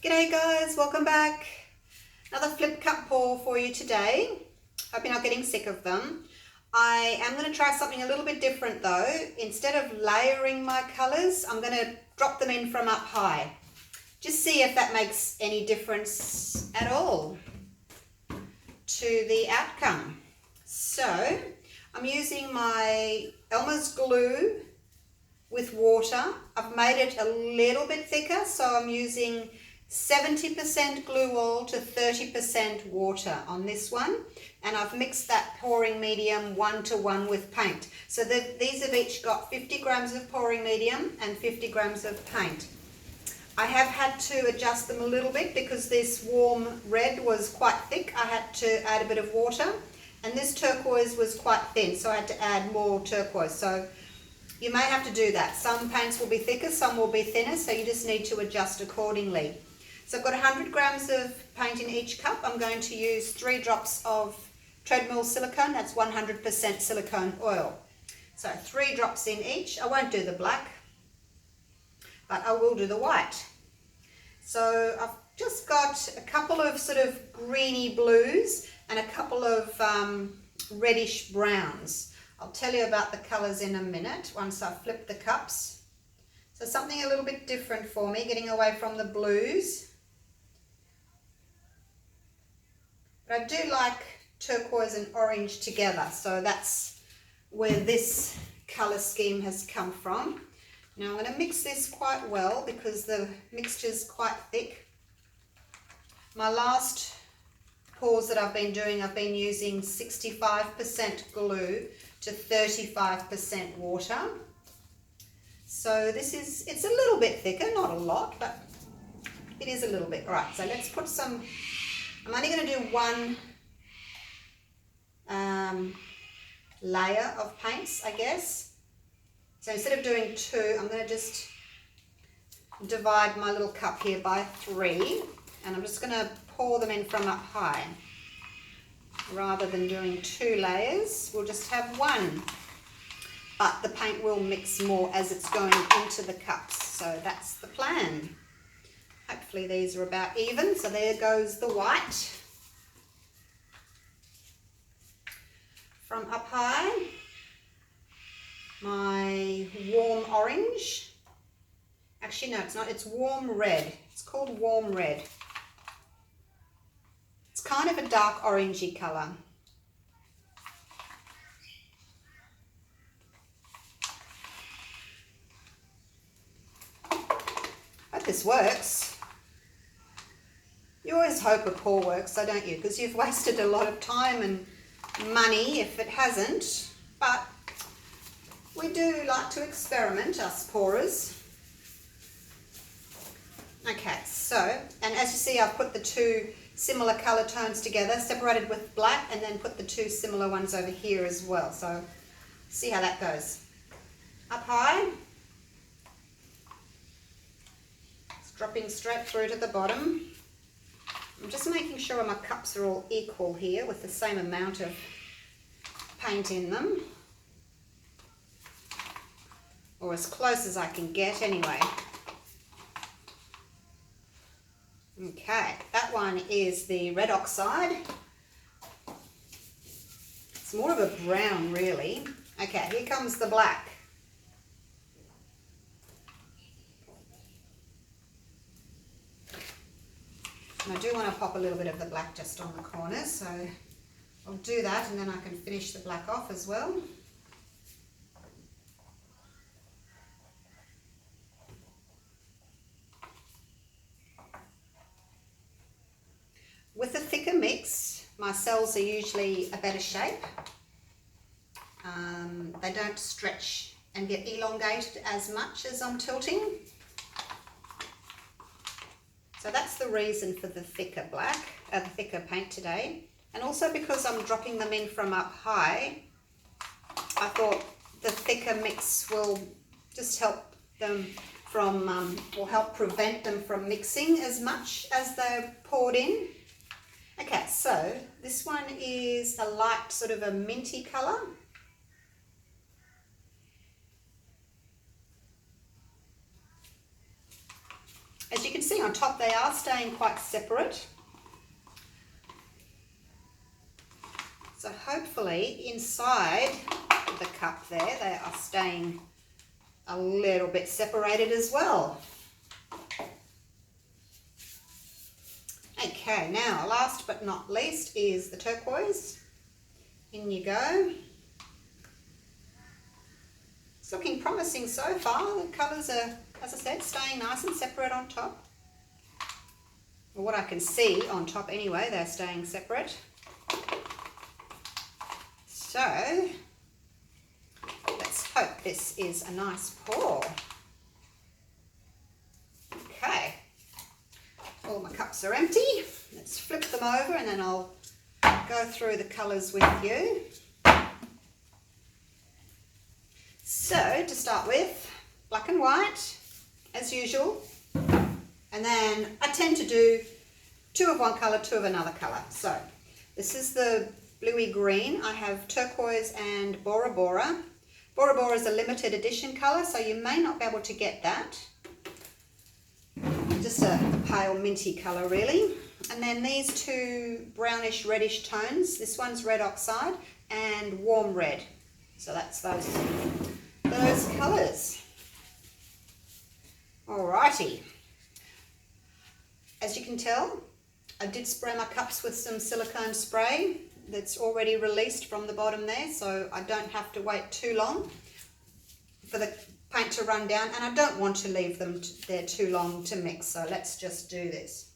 G'day guys, welcome back. Another flip cup pour for you today. Hope you're not getting sick of them. I am going to try something a little bit different though. Instead of layering my colours, I'm going to drop them in from up high. Just see if that makes any difference at all to the outcome. So I'm using my Elmer's glue with water. I've made it a little bit thicker, so I'm using 70% glue oil to 30% water on this one, and I've mixed that pouring medium 1:1 with paint. So these have each got 50 grams of pouring medium and 50 grams of paint. I have had to adjust them a little bit because this warm red was quite thick. I had to add a bit of water, and this turquoise was quite thin, so I had to add more turquoise. So you may have to do that. Some paints will be thicker, some will be thinner, so you just need to adjust accordingly. So I've got 100 grams of paint in each cup. I'm going to use 3 drops of treadmill silicone. That's 100% silicone oil. So 3 drops in each. I won't do the black, but I will do the white. So I've just got a couple of sort of greeny blues and a couple of reddish browns. I'll tell you about the colours in a minute once I flip the cups. So something a little bit different for me, getting away from the blues. But I do like turquoise and orange together, so that's where this colour scheme has come from. Now I'm going to mix this quite well because the mixture's quite thick. My last pours that I've been using 65% glue to 35% water. So it's a little bit thicker, not a lot, but it is a little bit. All right, so let's put some, I'm only going to do one layer of paints, I guess. So instead of doing 2, I'm going to just divide my little cup here by 3, and I'm just going to pour them in from up high. Rather than doing 2 layers, we'll just have 1. But the paint will mix more as it's going into the cups, so that's the plan. Hopefully these are about even, so there goes the white. From up high, my warm orange. Actually no, it's not, it's warm red. It's called warm red. It's kind of a dark orangey colour. Hope this works. You always hope a pour works, though, don't you? Because you've wasted a lot of time and money if it hasn't. But we do like to experiment, us pourers. Okay, so, and as you see, I've put the 2 similar colour tones together, separated with black, and then put the 2 similar ones over here as well. So see how that goes. Up high, it's dropping straight through to the bottom. I'm just making sure my cups are all equal here with the same amount of paint in them, or as close as I can get anyway. Okay, that one is the red oxide. It's more of a brown really. Okay, here comes the black. And I do want to pop a little bit of the black just on the corners, so I'll do that and then I can finish the black off as well. With a thicker mix, my cells are usually a better shape. They don't stretch and get elongated as much as I'm tilting. So that's the reason for the thicker black, the thicker paint today. And also because I'm dropping them in from up high, I thought the thicker mix will just help them from, will help prevent them from mixing as much as they're poured in. Okay, so this one is a light sort of a minty colour. As you can see on top, they are staying quite separate. So hopefully inside the cup there, they are staying a little bit separated as well. Okay, now last but not least is the turquoise. In you go. It's looking promising so far. The colours are, as I said, staying nice and separate on top. Well, what I can see on top anyway, they're staying separate. So, let's hope this is a nice pour. Okay, all my cups are empty. Let's flip them over and then I'll go through the colours with you. So, to start with, black and white, as usual. And then I tend to do 2 of one colour, 2 of another colour. So, this is the bluey green. I have turquoise and Bora Bora. Bora Bora is a limited edition colour, so you may not be able to get that. Just a pale minty colour really. And then these 2 brownish reddish tones. This one's red oxide and warm red. So that's those colours. Alrighty. As you can tell, I did spray my cups with some silicone spray that's already released from the bottom there, so I don't have to wait too long for the paint to run down, and I don't want to leave them there too long to mix, so let's just do this.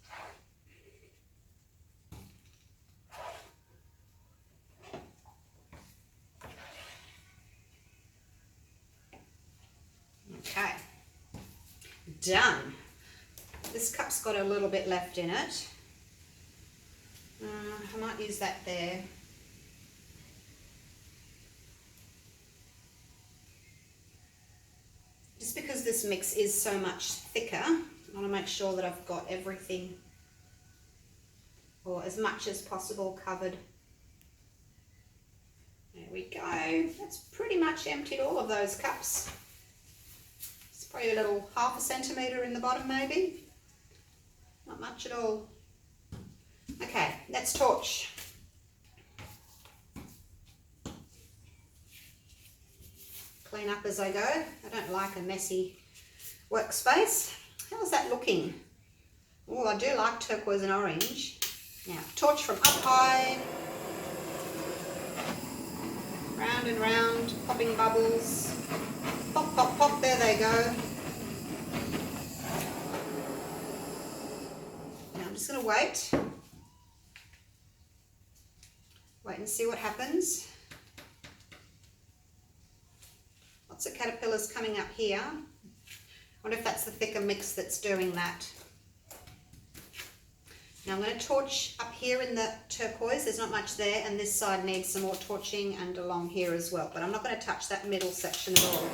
Okay, done. This cup's got a little bit left in it. I might use that there. Just because this mix is so much thicker, I want to make sure that I've got everything, or as much as possible, covered. There we go. That's pretty much emptied all of those cups. It's probably a little 1/2 centimetre in the bottom maybe. Not much at all. Okay, let's torch. Clean up as I go. I don't like a messy workspace. How's that looking? Oh, I do like turquoise and orange. Now, torch from up high. Round and round, popping bubbles. Pop, pop, pop, there they go. Now I'm just going to wait and see what happens. Lots of caterpillars coming up here. I wonder if that's the thicker mix that's doing that. Now I'm going to torch up here in the turquoise. There's not much there, and this side needs some more torching, and along here as well, but I'm not going to touch that middle section at all.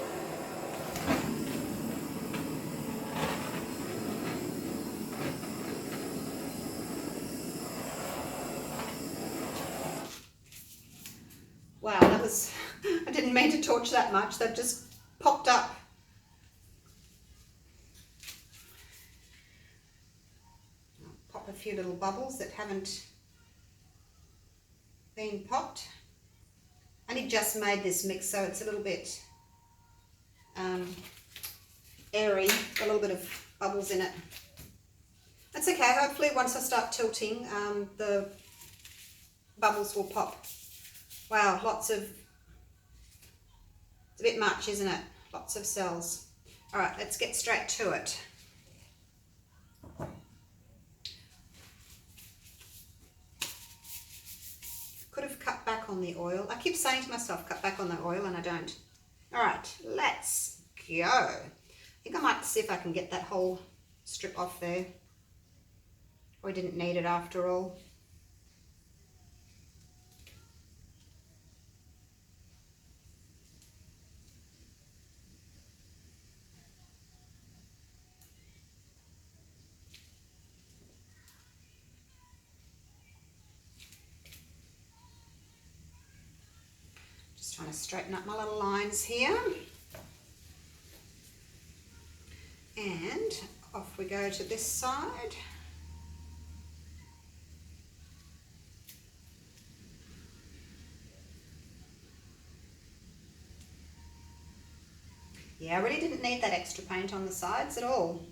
Wow, that was, I didn't mean to torch that much. They've just popped up. I'll pop a few little bubbles that haven't been popped. I only just made this mix, so it's a little bit airy, a little bit of bubbles in it. That's okay. Hopefully once I start tilting, the bubbles will pop. Wow, lots of, it's a bit much, isn't it? Lots of cells. All right, let's get straight to it. Could have cut back on the oil. I keep saying to myself, cut back on the oil, and I don't. All right, let's go. I think I might see if I can get that whole strip off there. We didn't need it after all. Trying to straighten up my little lines here. And off we go to this side. Yeah, I really didn't need that extra paint on the sides at all.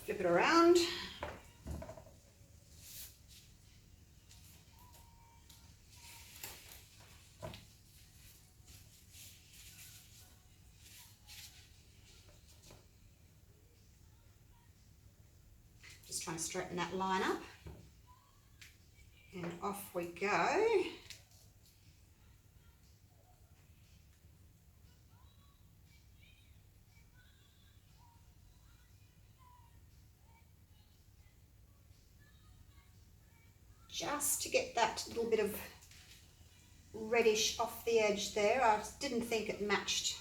Flip it around. Just trying to straighten that line up. And off we go. Just to get that little bit of reddish off the edge there. I didn't think it matched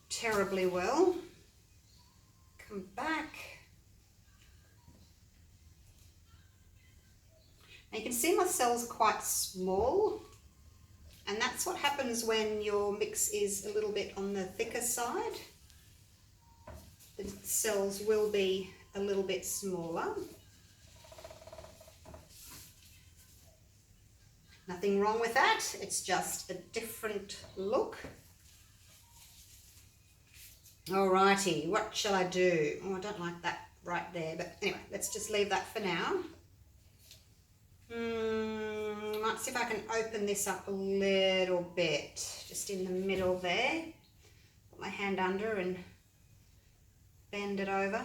terribly well. Come back. Now you can see my cells are quite small, and that's what happens when your mix is a little bit on the thicker side. The cells will be a little bit smaller. Nothing wrong with that, it's just a different look. Alrighty, what shall I do? Oh, I don't like that right there, but anyway, let's just leave that for now. Might see if I can open this up a little bit, just in the middle there. Put my hand under and bend it over.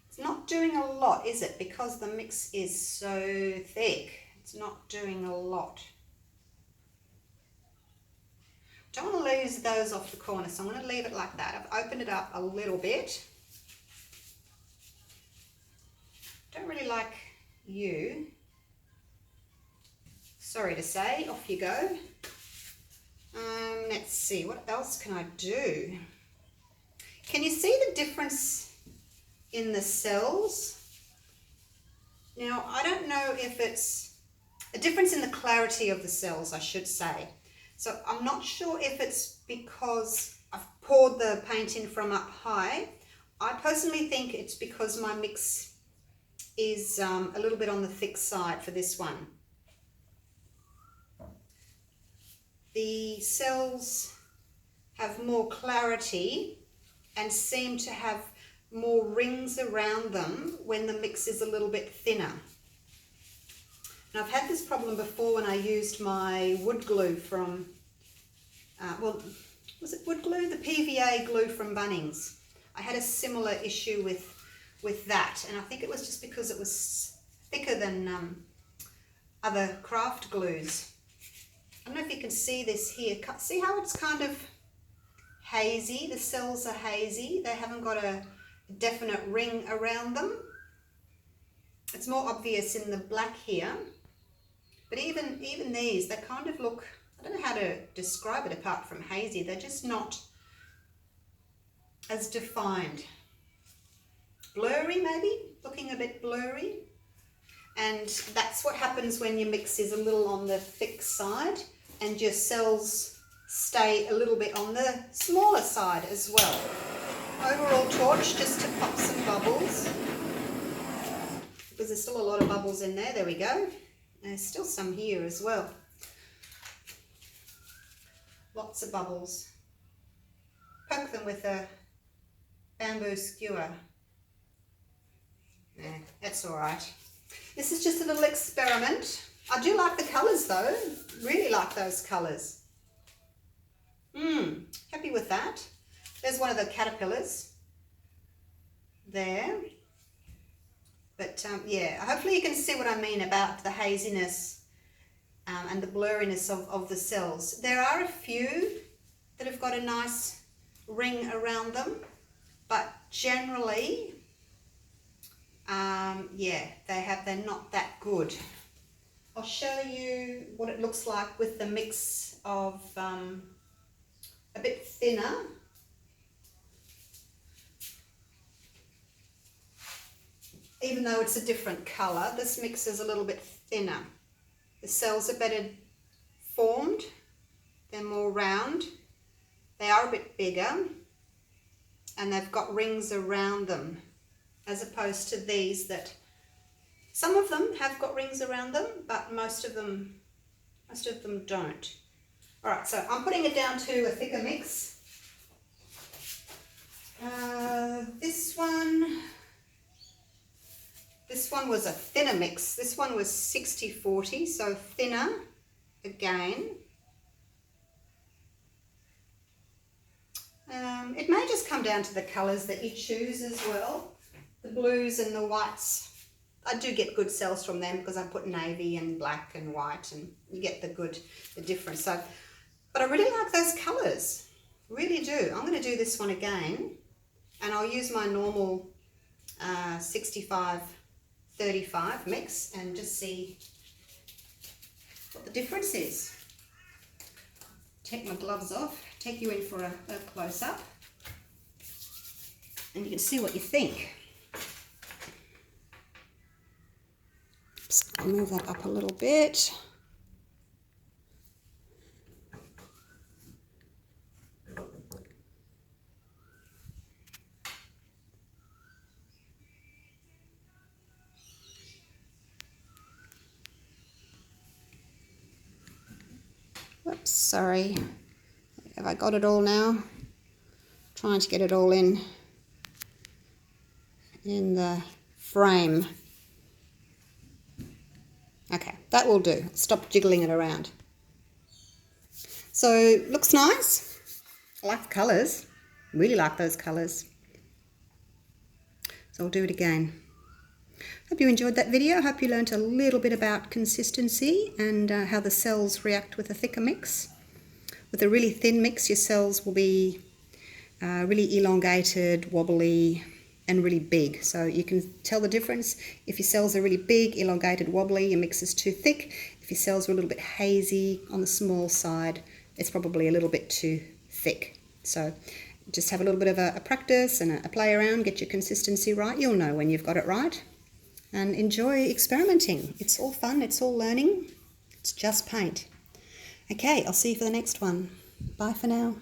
It's not doing a lot, is it? Because the mix is so thick, it's not doing a lot. Don't want to lose those off the corner, so I'm going to leave it like that. I've opened it up a little bit. Don't really like you. Sorry to say, off you go. Let's see, what else can I do? Can you see the difference in the cells? Now, I don't know if it's a difference in the clarity of the cells, I should say. So I'm not sure if it's because I've poured the paint in from up high. I personally think it's because my mix is a little bit on the thick side for this one. The cells have more clarity and seem to have more rings around them when the mix is a little bit thinner. Now, I've had this problem before when I used my wood glue from, well, was it wood glue? The PVA glue from Bunnings. I had a similar issue with that, and I think it was just because it was thicker than other craft glues. I don't know if you can see this here. See how it's kind of hazy? The cells are hazy. They haven't got a definite ring around them. It's more obvious in the black here. But even these, they kind of look, I don't know how to describe it apart from hazy. They're just not as defined. Blurry maybe, looking a bit blurry. And that's what happens when your mix is a little on the thick side and your cells stay a little bit on the smaller side as well. Overall torch just to pop some bubbles, because there's still a lot of bubbles in there. There we go. There's still some here as well. Lots of bubbles. Poke them with a bamboo skewer. That's all right. This is just a little experiment. I do like the colours though. Really like those colours. Happy with that. There's one of the caterpillars there. But yeah, hopefully you can see what I mean about the haziness and the blurriness of the cells. There are a few that have got a nice ring around them, but generally, yeah, they're not that good. I'll show you what it looks like with the mix of a bit thinner. Even though it's a different colour, this mix is a little bit thinner. The cells are better formed. They're more round. They are a bit bigger, and they've got rings around them, as opposed to these that some of them have got rings around them, but most of them don't. All right, so I'm putting it down to a thicker mix. This one was a thinner mix. This one was 60-40, so thinner again. It may just come down to the colours that you choose as well. The blues and the whites, I do get good sales from them because I put navy and black and white, and you get the difference. So, but I really like those colours, really do. I'm going to do this one again, and I'll use my normal 65-35 mix and just see what the difference is. Take my gloves off, take you in for a close-up, and you can see what you think. Oops, I'll move that up a little bit. Whoops, sorry. Have I got it all now? Trying to get it all in the frame. Okay, that will do. Stop jiggling it around. So, looks nice. I like the colours. Really like those colours. So I'll do it again. Hope you enjoyed that video. Hope you learnt a little bit about consistency and how the cells react with a thicker mix. With a really thin mix, your cells will be really elongated, wobbly, and really big. So you can tell the difference. If your cells are really big, elongated, wobbly, your mix is too thick. If your cells are a little bit hazy on the small side, it's probably a little bit too thick. So just have a little bit of a practice and a play around, get your consistency right. You'll know when you've got it right. And enjoy experimenting. It's all fun, it's all learning. It's just paint. Okay, I'll see you for the next one. Bye for now.